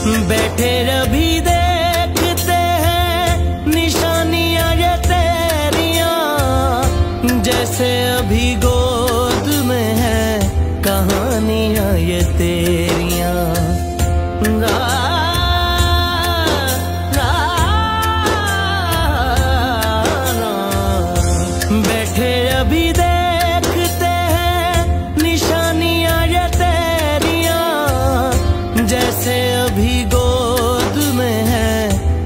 बैठे अभी देखते हैं निशानियां ये तेरियां, जैसे अभी गोद में है कहानियां ये तेरियां। बैठे अभी देखते हैं निशानियां ये तेरियां, जैसे अभी गोद में है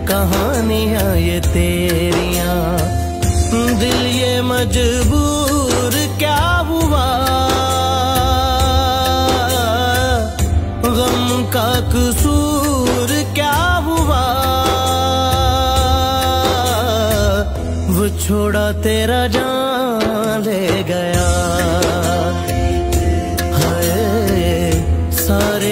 कहानियां ये तेरियां। दिल ये मजबूर क्या हुआ, गम का कसूर क्या हुआ, वो छोड़ा तेरा जान ले गया। हाय सारे